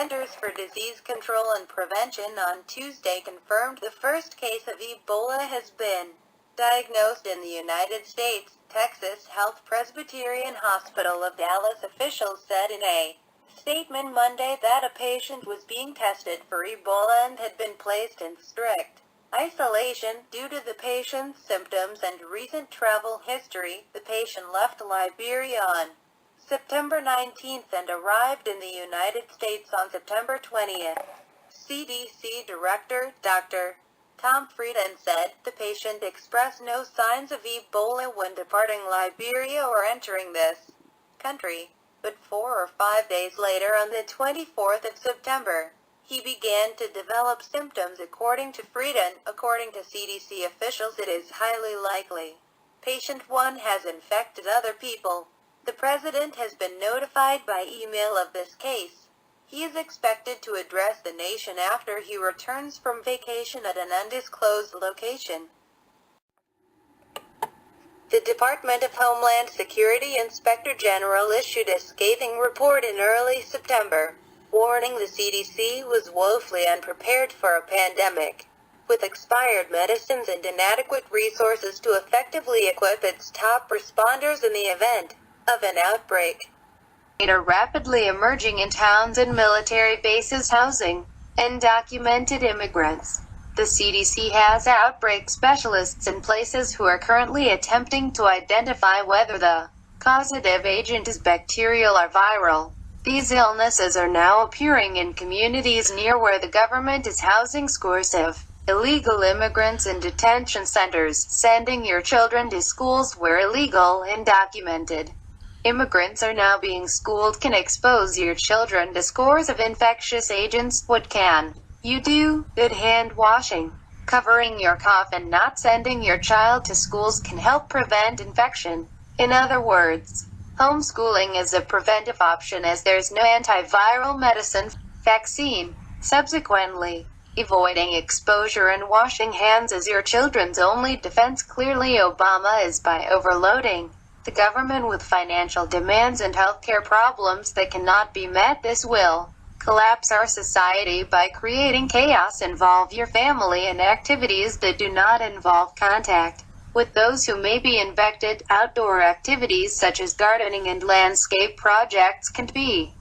Centers for Disease Control and Prevention on Tuesday confirmed the first case of Ebola has been diagnosed in the United States. Texas Health Presbyterian Hospital of Dallas officials said in a statement Monday that a patient was being tested for Ebola and had been placed in strict isolation due to the patient's symptoms and recent travel history. The patient left Liberia on September 19th and arrived in the United States on September 20th. CDC Director Dr. Tom Frieden said the patient expressed no signs of Ebola when departing Liberia or entering this country, but 4 or 5 days later on the 24th of September, he began to develop symptoms. According to Frieden, according to CDC officials, it is highly likely patient 1 has infected other people. The president has been notified by email of this case. He is expected to address the nation after he returns from vacation at an undisclosed location. The Department of Homeland Security Inspector General issued a scathing report in early September, warning the CDC was woefully unprepared for a pandemic, with expired medicines and inadequate resources to effectively equip its top responders in the event of an outbreak. Are rapidly emerging in towns and military bases housing undocumented immigrants. The CDC has outbreak specialists in places who are currently attempting to identify whether the causative agent is bacterial or viral. These illnesses are now appearing in communities near where the government is housing scores of illegal immigrants in detention centers. Sending your children to schools where illegal and undocumented immigrants are now being schooled can expose your children to scores of infectious agents. What can you do? Good hand washing, covering your cough, and not sending your child to schools can help prevent infection. In other words, homeschooling is a preventive option as there's no antiviral medicine, vaccine. Subsequently, avoiding exposure and washing hands is your children's only defense. Clearly, Obama is by overloading the government with financial demands and healthcare problems that cannot be met. This will collapse our society by creating chaos. Involve your family in activities that do not involve contact with those who may be infected. Outdoor activities such as gardening and landscape projects can be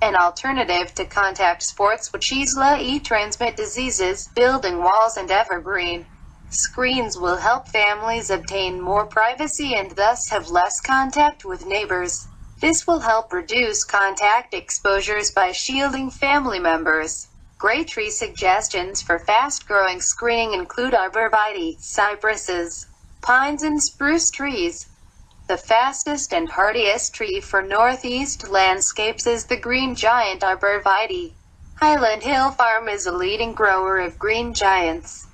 an alternative to contact sports which easily transmit diseases. Building walls and evergreen screens will help families obtain more privacy and thus have less contact with neighbors. This will help reduce contact exposures by shielding family members. Great tree suggestions for fast-growing screening include arborvitae, cypresses, pines and spruce trees. The fastest and hardiest tree for northeast landscapes is the green giant arborvitae. Highland Hill Farm is a leading grower of green giants.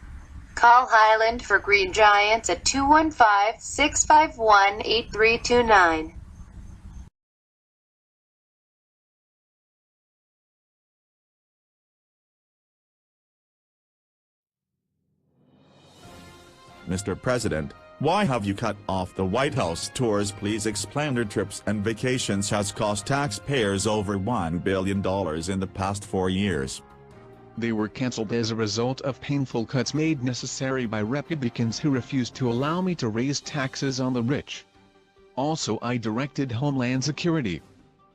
Call Highland for green giants at 215-651-8329. Mr. President, why have you cut off the White House tours? Please explain. Your trips and vacations has cost taxpayers over $1 billion in the past 4 years. They were cancelled as a result of painful cuts made necessary by Republicans who refused to allow me to raise taxes on the rich. Also, I directed Homeland Security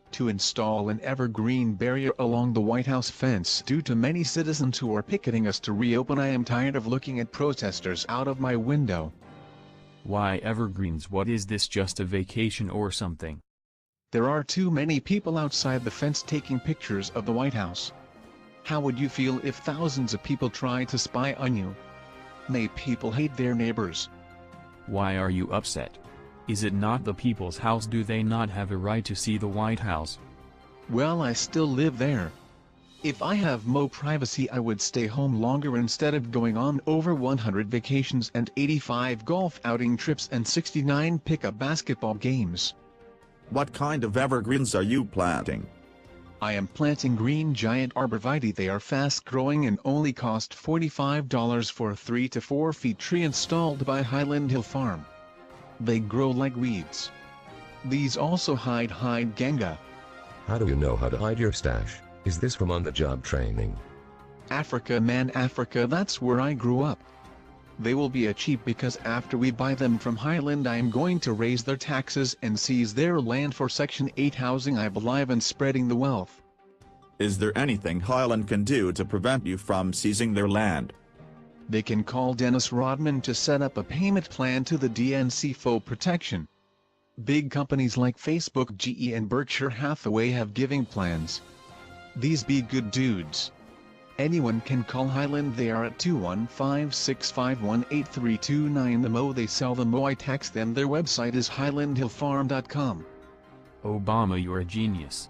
to install an evergreen barrier along the White House fence due to many citizens who are picketing us to reopen. I am tired of looking at protesters out of my window. Why evergreens? What is this, just a vacation or something? There are too many people outside the fence taking pictures of the White House. How would you feel if thousands of people tried to spy on you? May people hate their neighbors. Why are you upset? Is it not the people's house? Do they not have a right to see the White House? Well, I still live there. If I have more privacy, I would stay home longer instead of going on over 100 vacations and 85 golf outing trips and 69 pickup basketball games. What kind of evergreens are you planting? I am planting green giant arborvitae. They are fast growing and only cost $45 for a 3 to 4 feet tree installed by Highland Hill Farm. They grow like weeds. These also hide ganga. How do you know how to hide your stash? Is this from on-the-job training? Africa, man, Africa, that's where I grew up. They will be cheap because after we buy them from Highland I am going to raise their taxes and seize their land for Section 8 housing, I believe, in spreading the wealth. Is there anything Highland can do to prevent you from seizing their land? They can call Dennis Rodman to set up a payment plan to the DNC for protection. Big companies like Facebook, GE and Berkshire Hathaway have giving plans. These be good dudes. Anyone can call Highland. They are at 215-651-8329. The mo they sell, the mo I tax them. Their website is highlandhillfarm.com. Obama, you're a genius.